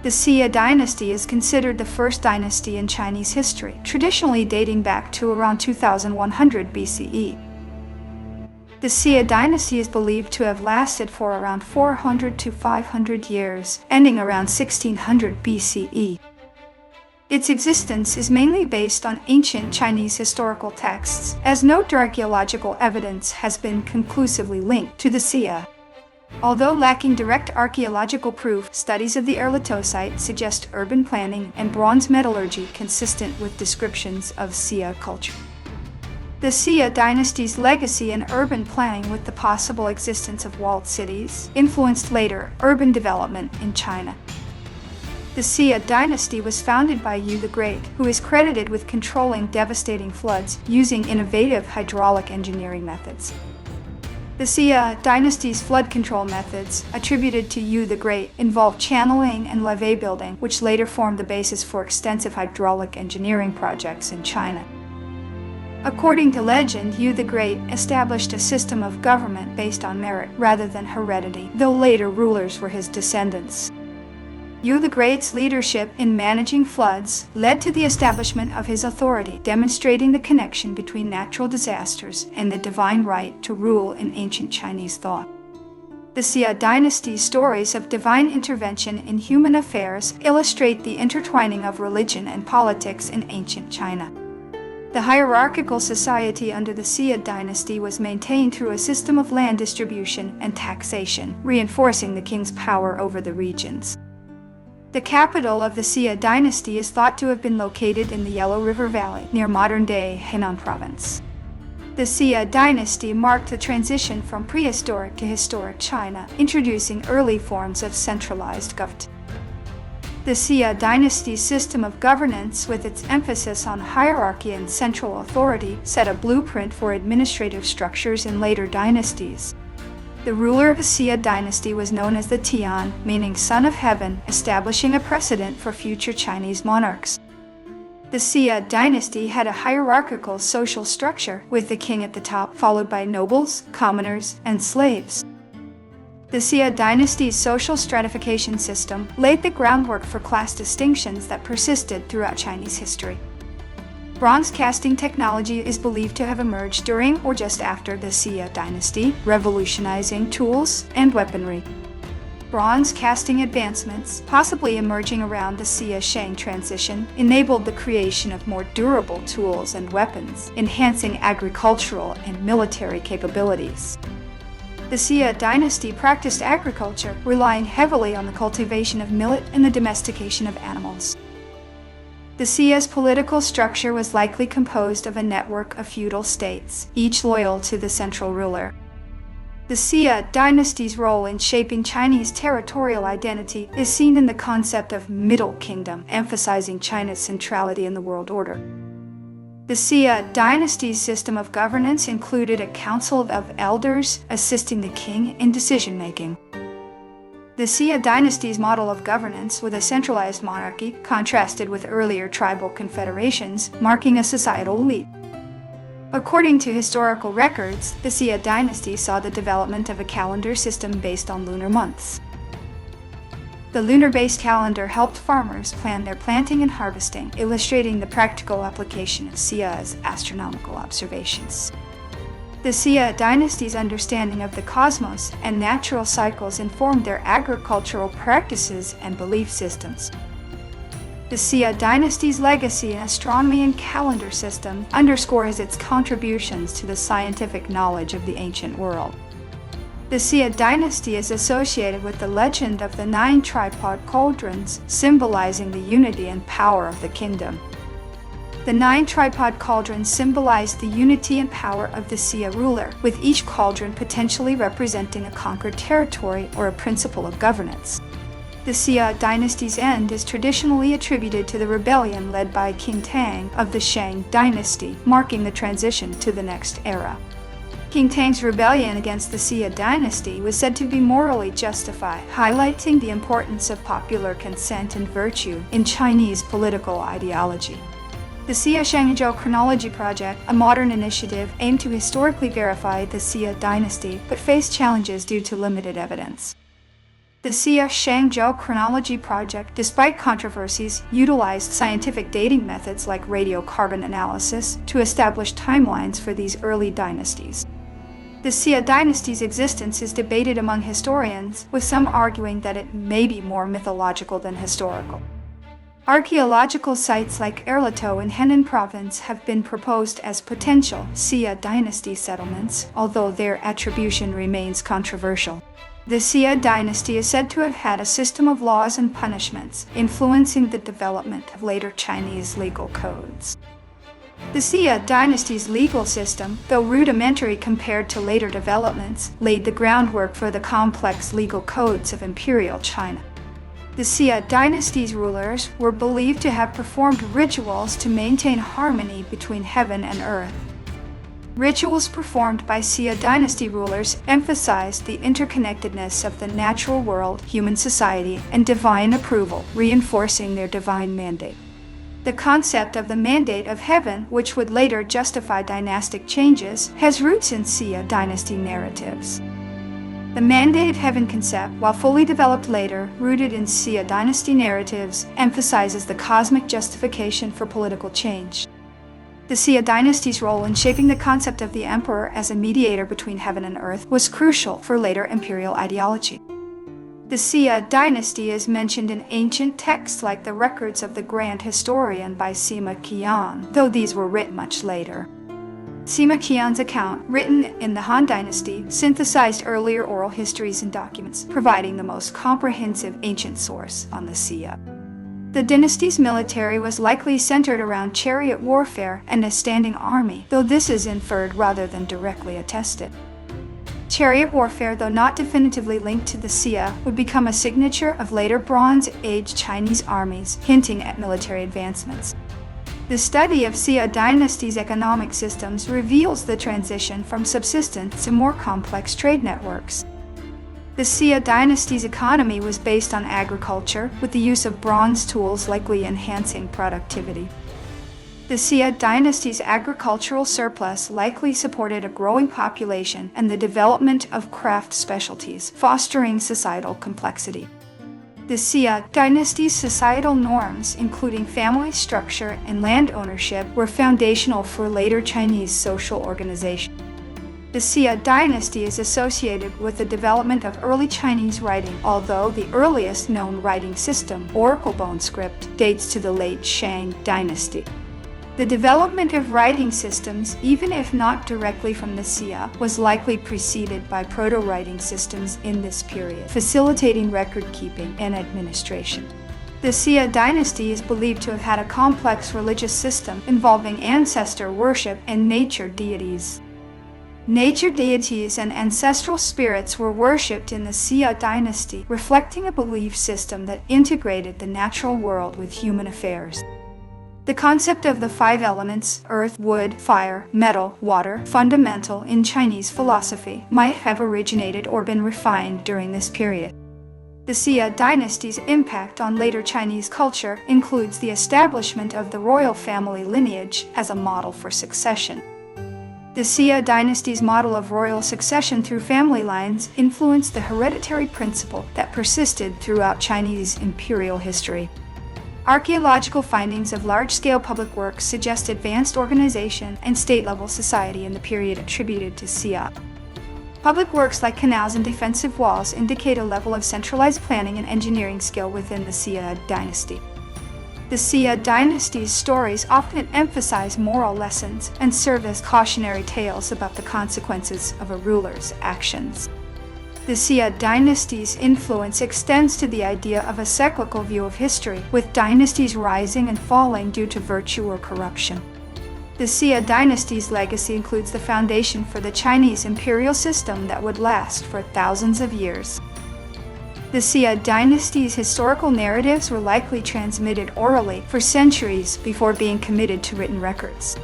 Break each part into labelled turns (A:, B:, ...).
A: The Xia Dynasty is considered the first dynasty in Chinese history, traditionally dating back to around 2100 BCE. The Xia Dynasty is believed to have lasted for around 400 to 500 years, ending around 1600 BCE. Its existence is mainly based on ancient Chinese historical texts, as no archaeological evidence has been conclusively linked to the Xia. Although lacking direct archaeological proof, studies of the Erlito site suggest urban planning and bronze metallurgy consistent with descriptions of Xia culture. The Xia dynasty's legacy in urban planning, with the possible existence of walled cities, influenced later urban development in China. The Xia dynasty was founded by Yu the Great, who is credited with controlling devastating floods using innovative hydraulic engineering methods. The Xia dynasty's flood control methods, attributed to Yu the Great, involved channeling and levee building, which later formed the basis for extensive hydraulic engineering projects in China. According to legend, Yu the Great established a system of government based on merit rather than heredity, though later rulers were his descendants. Yu the Great's leadership in managing floods led to the establishment of his authority, demonstrating the connection between natural disasters and the divine right to rule in ancient Chinese thought. The Xia dynasty's stories of divine intervention in human affairs illustrate the intertwining of religion and politics in ancient China. The hierarchical society under the Xia dynasty was maintained through a system of land distribution and taxation, reinforcing the king's power over the regions. The capital of the Xia dynasty is thought to have been located in the Yellow River Valley, near modern-day Henan province. The Xia dynasty marked the transition from prehistoric to historic China, introducing early forms of centralized government. The Xia dynasty's system of governance, with its emphasis on hierarchy and central authority, set a blueprint for administrative structures in later dynasties. The ruler of the Xia dynasty was known as the Tian, meaning son of heaven, establishing a precedent for future Chinese monarchs. The Xia dynasty had a hierarchical social structure, with the king at the top, followed by nobles, commoners, and slaves. The Xia dynasty's social stratification system laid the groundwork for class distinctions that persisted throughout Chinese history. Bronze casting technology is believed to have emerged during or just after the Xia dynasty, revolutionizing tools and weaponry. Bronze casting advancements, possibly emerging around the Xia-Shang transition, enabled the creation of more durable tools and weapons, enhancing agricultural and military capabilities. The Xia dynasty practiced agriculture, relying heavily on the cultivation of millet and the domestication of animals. The Xia's political structure was likely composed of a network of feudal states, each loyal to the central ruler. The Xia dynasty's role in shaping Chinese territorial identity is seen in the concept of Middle Kingdom, emphasizing China's centrality in the world order. The Xia dynasty's system of governance included a council of elders assisting the king in decision-making. The Xia dynasty's model of governance, with a centralized monarchy, contrasted with earlier tribal confederations, marking a societal elite. According to historical records, the Xia dynasty saw the development of a calendar system based on lunar months. The lunar-based calendar helped farmers plan their planting and harvesting, illustrating the practical application of Xia's astronomical observations. The Xia dynasty's understanding of the cosmos and natural cycles informed their agricultural practices and belief systems. The Xia dynasty's legacy in astronomy and calendar system underscores its contributions to the scientific knowledge of the ancient world. The Xia dynasty is associated with the legend of the 9 tripod cauldrons, symbolizing the unity and power of the kingdom. The 9 tripod cauldrons symbolize the unity and power of the Xia ruler, with each cauldron potentially representing a conquered territory or a principle of governance. The Xia dynasty's end is traditionally attributed to the rebellion led by King Tang of the Shang dynasty, marking the transition to the next era. King Tang's rebellion against the Xia dynasty was said to be morally justified, highlighting the importance of popular consent and virtue in Chinese political ideology. The Xia Shangzhou Chronology Project, a modern initiative, aimed to historically verify the Xia dynasty, but faced challenges due to limited evidence. The Xia Shangzhou chronology project, despite controversies, utilized scientific dating methods like radiocarbon analysis to establish timelines for these early dynasties. The Xia dynasty's existence is debated among historians, with some arguing that it may be more mythological than historical. Archaeological sites like Erlato in Henan province have been proposed as potential Xia dynasty settlements, although their attribution remains controversial. The Xia dynasty is said to have had a system of laws and punishments, influencing the development of later Chinese legal codes. The Xia dynasty's legal system, though rudimentary compared to later developments, laid the groundwork for the complex legal codes of imperial China. The Xia dynasty's rulers were believed to have performed rituals to maintain harmony between heaven and earth. Rituals performed by Xia dynasty rulers emphasized the interconnectedness of the natural world, human society, and divine approval, reinforcing their divine mandate. The concept of the mandate of heaven, which would later justify dynastic changes, has roots in Xia dynasty narratives. The mandate of heaven concept, while fully developed later, rooted in Xia dynasty narratives, emphasizes the cosmic justification for political change. The Xia dynasty's role in shaping the concept of the emperor as a mediator between heaven and earth was crucial for later imperial ideology. The Xia dynasty is mentioned in ancient texts like the records of the Grand Historian by Sima Qian, though these were written much later. Sima Qian's account, written in the Han Dynasty, synthesized earlier oral histories and documents, providing the most comprehensive ancient source on the Xia. The dynasty's military was likely centered around chariot warfare and a standing army, though this is inferred rather than directly attested. Chariot warfare, though not definitively linked to the Xia, would become a signature of later Bronze Age Chinese armies, hinting at military advancements. The study of Xia dynasty's economic systems reveals the transition from subsistence to more complex trade networks. The Xia dynasty's economy was based on agriculture, with the use of bronze tools likely enhancing productivity. The Xia dynasty's agricultural surplus likely supported a growing population and the development of craft specialties, fostering societal complexity. The Xia dynasty's societal norms, including family structure and land ownership, were foundational for later Chinese social organization. The Xia dynasty is associated with the development of early Chinese writing, although the earliest known writing system, oracle bone script, dates to the late Shang dynasty. The development of writing systems, even if not directly from the Xia, was likely preceded by proto-writing systems in this period, facilitating record-keeping and administration. The Xia dynasty is believed to have had a complex religious system involving ancestor worship and nature deities. Nature deities and ancestral spirits were worshipped in the Xia dynasty, reflecting a belief system that integrated the natural world with human affairs. The concept of the five elements, earth, wood, fire, metal, water, fundamental in Chinese philosophy, might have originated or been refined during this period. The Xia dynasty's impact on later Chinese culture includes the establishment of the royal family lineage as a model for succession. The Xia dynasty's model of royal succession through family lines influenced the hereditary principle that persisted throughout Chinese imperial history. Archaeological findings of large-scale public works suggest advanced organization and state-level society in the period attributed to Xia. Public works like canals and defensive walls indicate a level of centralized planning and engineering skill within the Xia dynasty. The Xia dynasty's stories often emphasize moral lessons and serve as cautionary tales about the consequences of a ruler's actions. The Xia dynasty's influence extends to the idea of a cyclical view of history, with dynasties rising and falling due to virtue or corruption. The Xia dynasty's legacy includes the foundation for the Chinese imperial system that would last for thousands of years. The Xia dynasty's historical narratives were likely transmitted orally for centuries before being committed to written records.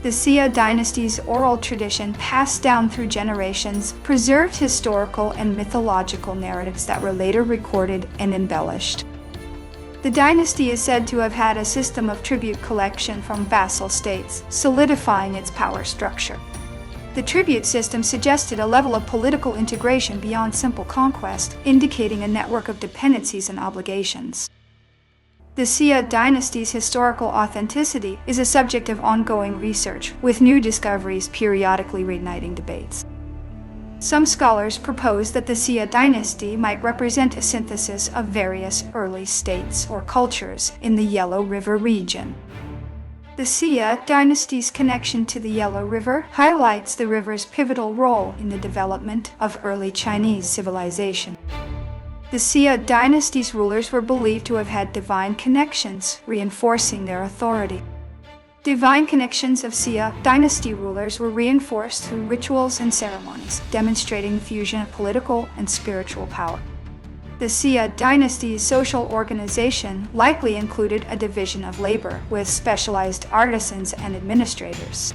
A: The Xia dynasty's oral tradition, passed down through generations, preserved historical and mythological narratives that were later recorded and embellished. The dynasty is said to have had a system of tribute collection from vassal states, solidifying its power structure. The tribute system suggested a level of political integration beyond simple conquest, indicating a network of dependencies and obligations. The Xia Dynasty's historical authenticity is a subject of ongoing research, with new discoveries periodically reigniting debates. Some scholars propose that the Xia Dynasty might represent a synthesis of various early states or cultures in the Yellow River region. The Xia Dynasty's connection to the Yellow River highlights the river's pivotal role in the development of early Chinese civilization. The Xia Dynasty's rulers were believed to have had divine connections, reinforcing their authority. Divine connections of Xia Dynasty rulers were reinforced through rituals and ceremonies, demonstrating the fusion of political and spiritual power. The Xia Dynasty's social organization likely included a division of labor, with specialized artisans and administrators.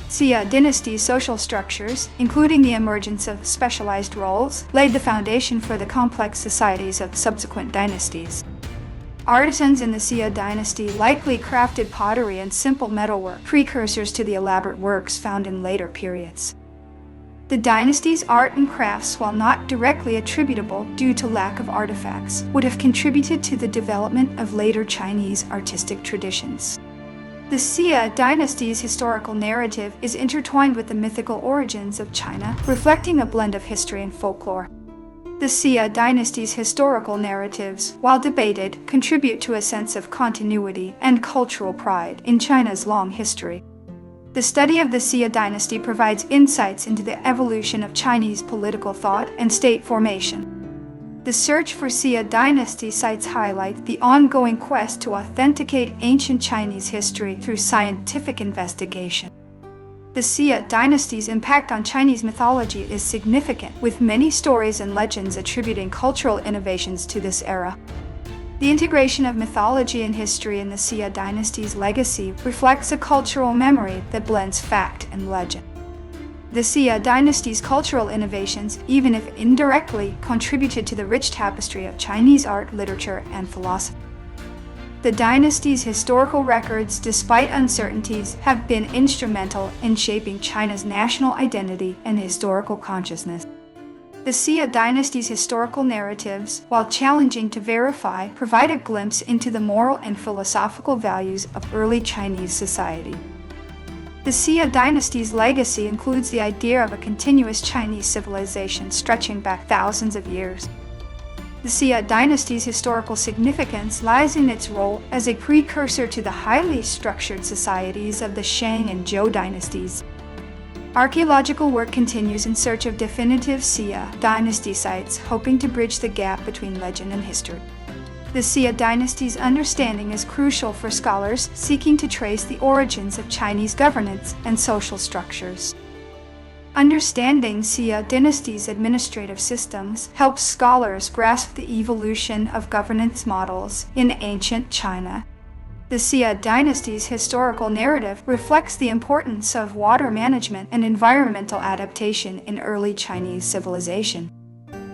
A: Xia Dynasty's social structures, including the emergence of specialized roles, laid the foundation for the complex societies of subsequent dynasties. Artisans in the Xia Dynasty likely crafted pottery and simple metalwork, precursors to the elaborate works found in later periods. The dynasty's art and crafts, while not directly attributable due to lack of artifacts, would have contributed to the development of later Chinese artistic traditions. The Xia Dynasty's historical narrative is intertwined with the mythical origins of China, reflecting a blend of history and folklore. The Xia Dynasty's historical narratives, while debated, contribute to a sense of continuity and cultural pride in China's long history. The study of the Xia Dynasty provides insights into the evolution of Chinese political thought and state formation. The search for Xia Dynasty sites highlight the ongoing quest to authenticate ancient Chinese history through scientific investigation. The Xia Dynasty's impact on Chinese mythology is significant, with many stories and legends attributing cultural innovations to this era. The integration of mythology and history in the Xia Dynasty's legacy reflects a cultural memory that blends fact and legend. The Xia Dynasty's cultural innovations, even if indirectly, contributed to the rich tapestry of Chinese art, literature, and philosophy. The dynasty's historical records, despite uncertainties, have been instrumental in shaping China's national identity and historical consciousness. The Xia Dynasty's historical narratives, while challenging to verify, provide a glimpse into the moral and philosophical values of early Chinese society. The Xia Dynasty's legacy includes the idea of a continuous Chinese civilization stretching back thousands of years. The Xia Dynasty's historical significance lies in its role as a precursor to the highly structured societies of the Shang and Zhou dynasties. Archaeological work continues in search of definitive Xia Dynasty sites, hoping to bridge the gap between legend and history. The Xia Dynasty's understanding is crucial for scholars seeking to trace the origins of Chinese governance and social structures. Understanding Xia Dynasty's administrative systems helps scholars grasp the evolution of governance models in ancient China. The Xia Dynasty's historical narrative reflects the importance of water management and environmental adaptation in early Chinese civilization.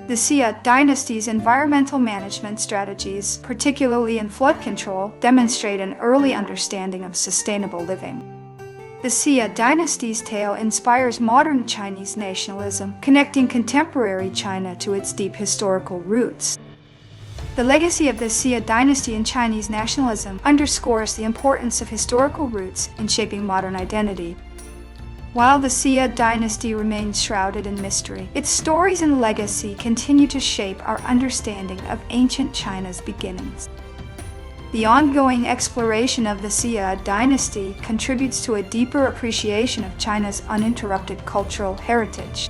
A: The Xia Dynasty's environmental management strategies, particularly in flood control, demonstrate an early understanding of sustainable living. The Xia Dynasty's tale inspires modern Chinese nationalism, connecting contemporary China to its deep historical roots. The legacy of the Xia Dynasty in Chinese nationalism underscores the importance of historical roots in shaping modern identity. While the Xia Dynasty remains shrouded in mystery, its stories and legacy continue to shape our understanding of ancient China's beginnings. The ongoing exploration of the Xia Dynasty contributes to a deeper appreciation of China's uninterrupted cultural heritage.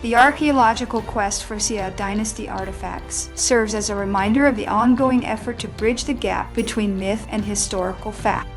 A: The archaeological quest for Xia Dynasty artifacts serves as a reminder of the ongoing effort to bridge the gap between myth and historical fact.